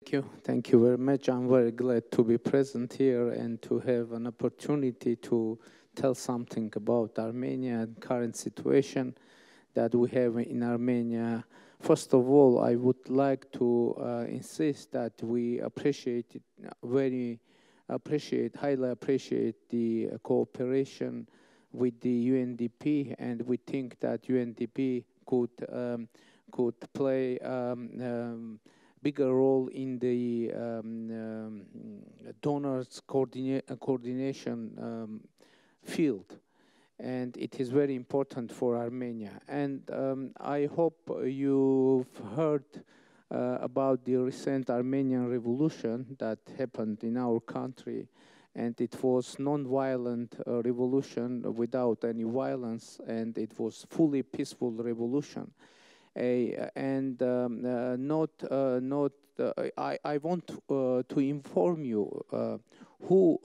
Thank you very much. I'm very glad to be present here and to have an opportunity to tell something about Armenia and current situation that we have in Armenia. First of all, I would like to insist that we highly appreciate the cooperation with the UNDP, and we think that UNDP could play bigger role in the donors coordination field, and it is very important for Armenia. And I hope you've heard about the recent Armenian revolution that happened in our country, and it was non-violent revolution without any violence, and it was fully peaceful revolution. I want to inform you who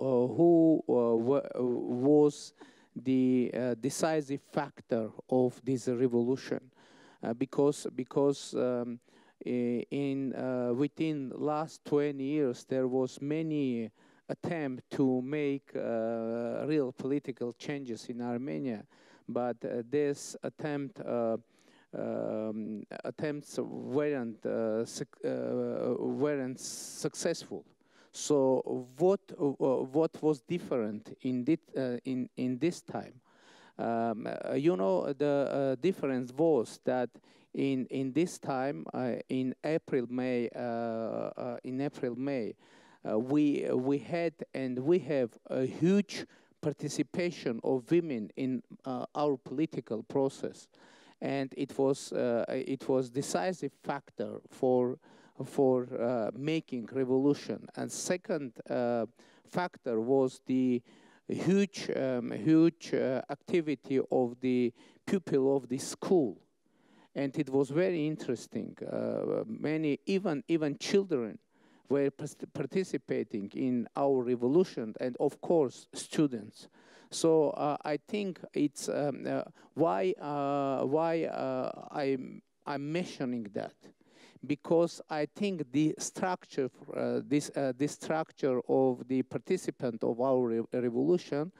was the decisive factor of this revolution, because within last 20 years there was many attempt to make real political changes in Armenia, but this attempts weren't successful. So what was different in this time? The difference was that in this time, in April May, we had and we have a huge participation of women in our political process. And it was decisive factor for making revolution. And second factor was the huge activity of the pupil of the school, and it was very interesting. Many even children were participating in our revolution, and of course students. So I think it's why I'm mentioning that, because I think the structure, this structure of the participant of our revolution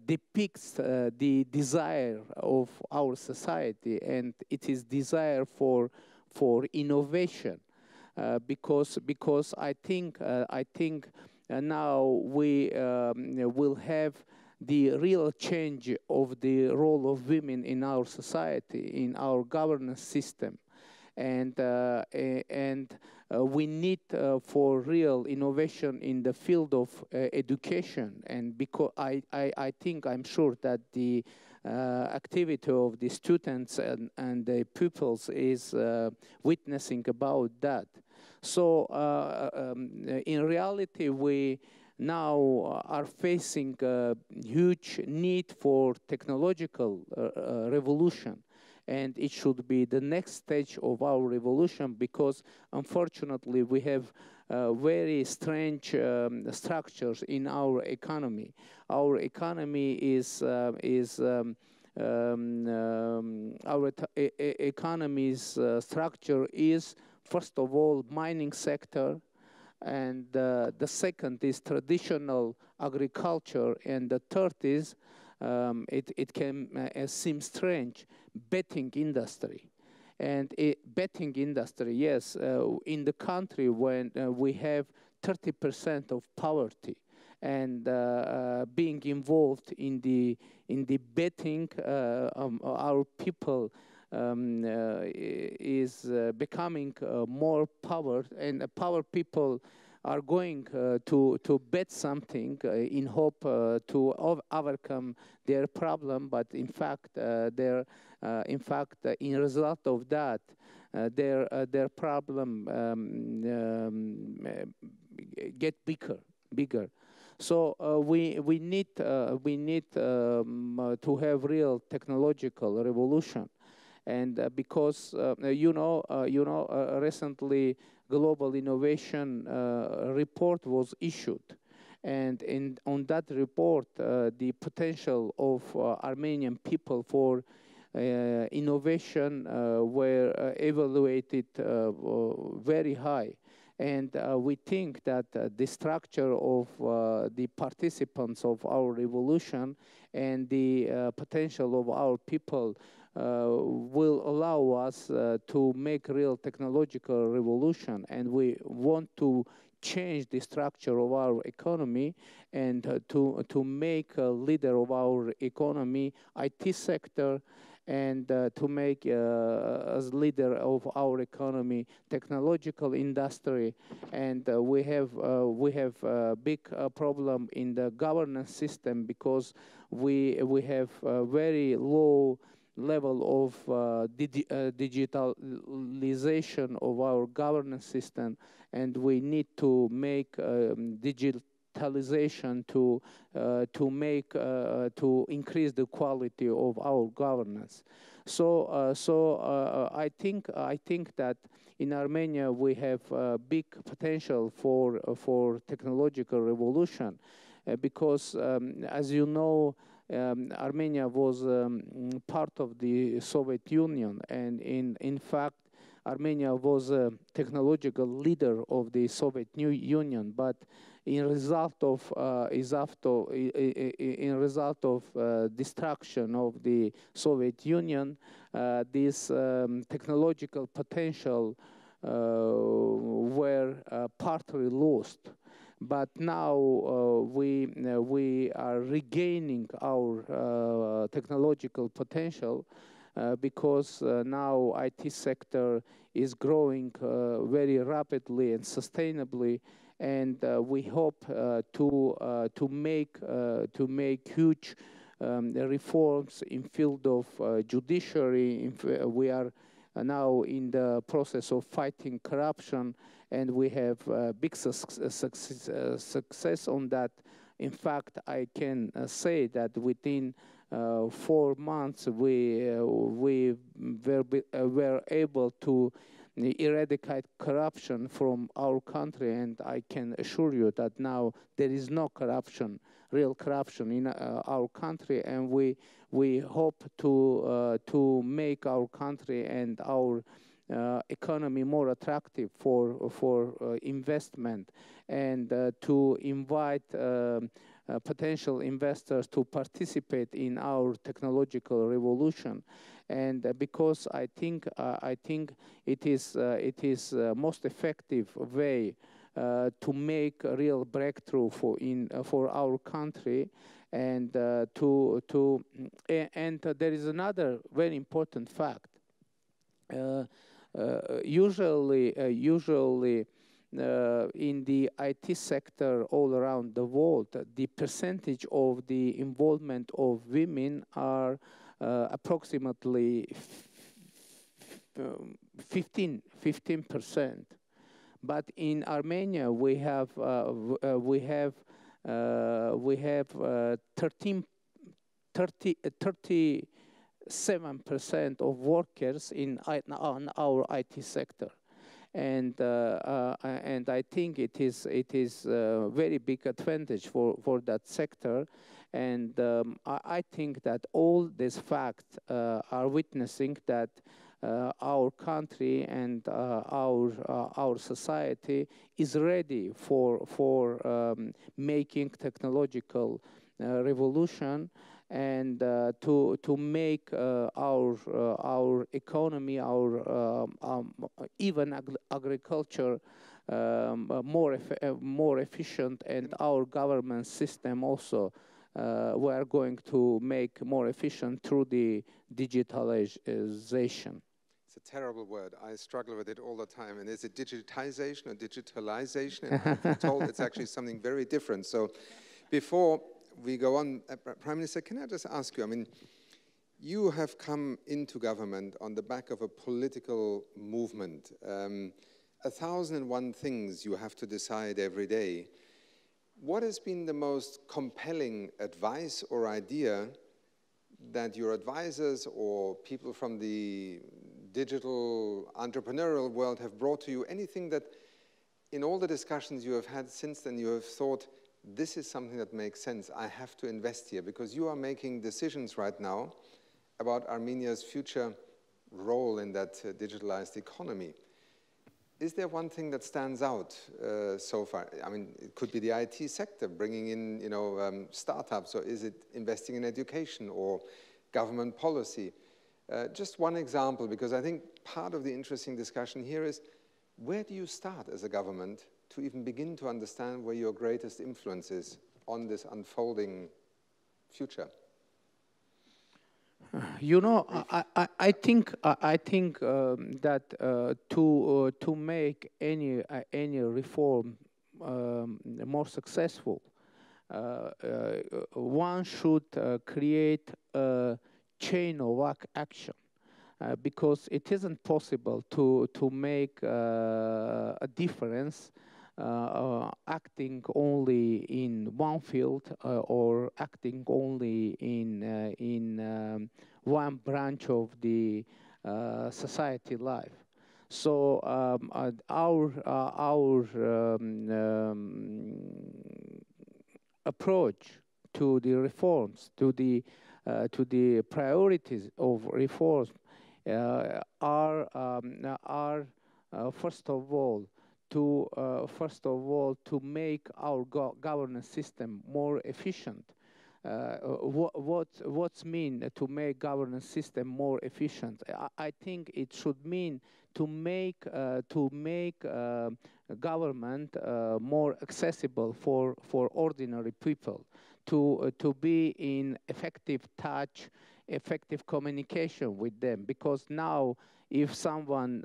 depicts the desire of our society, and it is desire for innovation, because I think now we will have the real change of the role of women in our society, in our governance system, and we need for real innovation in the field of education. And because I'm sure that the activity of the students and the pupils is witnessing about that. So in reality, we now are facing a huge need for technological revolution, and it should be the next stage of our revolution, because unfortunately we have very strange structures in our economy. Our economy is our economy's structure is, first of all, mining sector, and the second is traditional agriculture, and the third is, it can seem strange, betting industry. And betting industry, yes, in the country when we have 30% of poverty, and being involved in the betting, our people is becoming more power, and power people are going to bet something in hope to overcome their problem, but in fact, in result of that, their problem get bigger. So we need to have real technological revolution. And because recently global innovation report was issued, and on that report the potential of Armenian people for innovation were evaluated very high, And we think that the structure of the participants of our revolution and the potential of our people will allow us to make real technological revolution. And we want to change the structure of our economy and to make a leader of our economy IT sector, and to make as leader of our economy technological industry. And we have a big problem in the governance system, because we have a very low level of digitalization of our governance system, and we need to make digitalization to increase the quality of our governance. So I think that in Armenia we have a big potential for technological revolution, because as you know, Armenia was part of the Soviet Union, and in fact Armenia was a technological leader of the Soviet Union, but in result of destruction of the Soviet Union, this technological potential were partly lost. But now we are regaining our technological potential, because now IT sector is growing very rapidly and sustainably, and we hope to make huge reforms in field of judiciary. We are now in the process of fighting corruption, and we have big success on that. In fact, I can say that within 4 months we were able to eradicate corruption from our country, and I can assure you that now there is no corruption, real corruption in our country, and we hope to make our country and our economy more attractive for investment, and to invite potential investors to participate in our technological revolution. And because I think it is most effective way to make a real breakthrough for our country, and there is another very important fact. Usually in the IT sector all around the world, the percentage of the involvement of women are approximately 15%. But in Armenia we have 37% of workers on our IT sector. And I think it is a very big advantage for that sector, and I think that all these facts are witnessing that our country and our society is ready for making technological revolution, and to make our economy, our even agriculture more efficient, and our government system also we are going to make more efficient through the digitalization. It's a terrible word. I struggle with it all the time. And is it digitization or digitalization? And I've been told it's actually something very different. So before we go on, Prime Minister, can I just ask you, I mean, you have come into government on the back of a political movement. 1,001 things you have to decide every day. What has been the most compelling advice or idea that your advisors or people from the digital entrepreneurial world have brought to you? Anything that in all the discussions you have had since then you have thought, this is something that makes sense, I have to invest here, because you are making decisions right now about Armenia's future role in that digitalized economy. Is there one thing that stands out so far? I mean, it could be the IT sector, bringing in, you know, startups, or is it investing in education or government policy? Just one example, because I think part of the interesting discussion here is, where do you start as a government to even begin to understand where your greatest influence is on this unfolding future? You know, I think that to make any reform more successful, one should create a chain of action, because it isn't possible to make a difference acting only in one field or acting only in one branch of the society life. So our approach to the reforms, to the priorities of reforms, are first of all to make our governance system more efficient. What's mean to make governance system more efficient? I think it should mean to make government more accessible for ordinary people, to be in effective touch, effective communication with them. Because now, if someone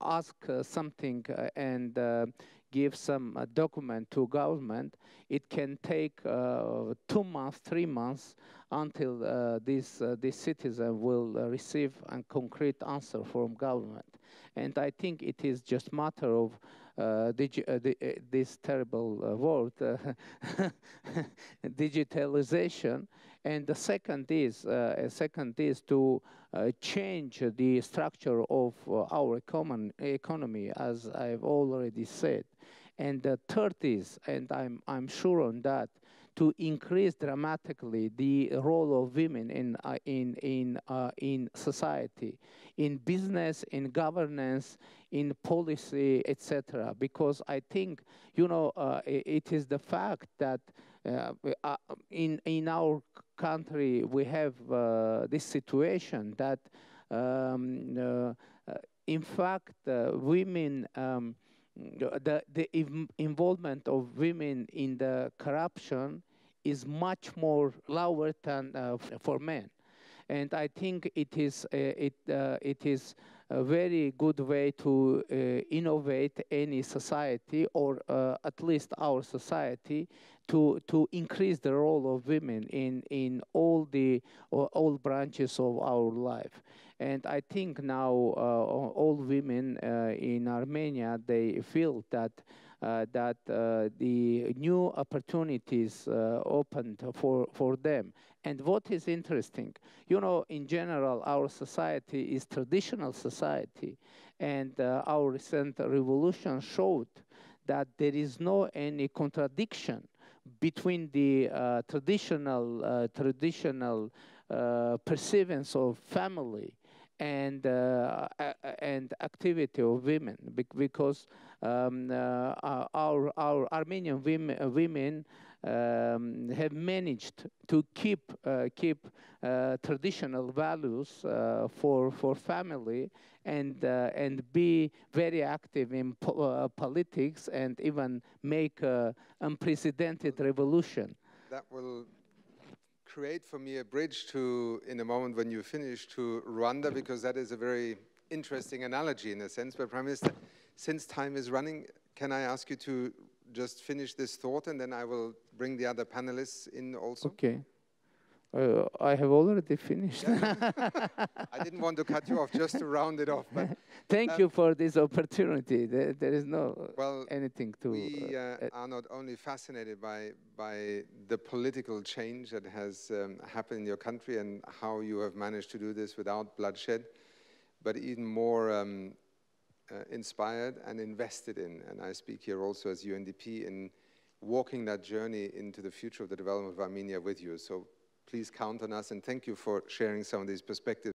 asks something and gives some document to government, it can take 2 months, 3 months until this citizen will receive a concrete answer from government. And I think it is just matter of this terrible word, digitalization. And the second is to change the structure of our economy, as I've already said. And the third is, and I'm sure on that, to increase dramatically the role of women in society, in business, in governance, in policy, etc. Because I think, you know, it is the fact that in our country we have this situation that, in fact, women. The involvement of women in the corruption is much more lower than for men, and I think it is a very good way to innovate any society, or at least our society, to increase the role of women in all branches of our life. And I think now all women in Armenia, they feel that the new opportunities opened for them. And what is interesting, you know, in general, our society is traditional society, and our recent revolution showed that there is no any contradiction between the traditional perceivance of family and activity of women, because our Armenian women have managed to keep traditional values for family, and be very active in politics, and even make unprecedented revolution. That will create for me a bridge to, in a moment when you finish, to Rwanda, because that is a very interesting analogy in a sense. But Prime Minister, since time is running, can I ask you to just finish this thought, and then I will bring the other panelists in also? Okay. I have already finished. I didn't want to cut you off, just to round it off. But, thank you for this opportunity. There is no anything to... We are not only fascinated by the political change that has happened in your country and how you have managed to do this without bloodshed, but even more inspired and invested in, and I speak here also as UNDP, in walking that journey into the future of the development of Armenia with you. So please count on us, and thank you for sharing some of these perspectives.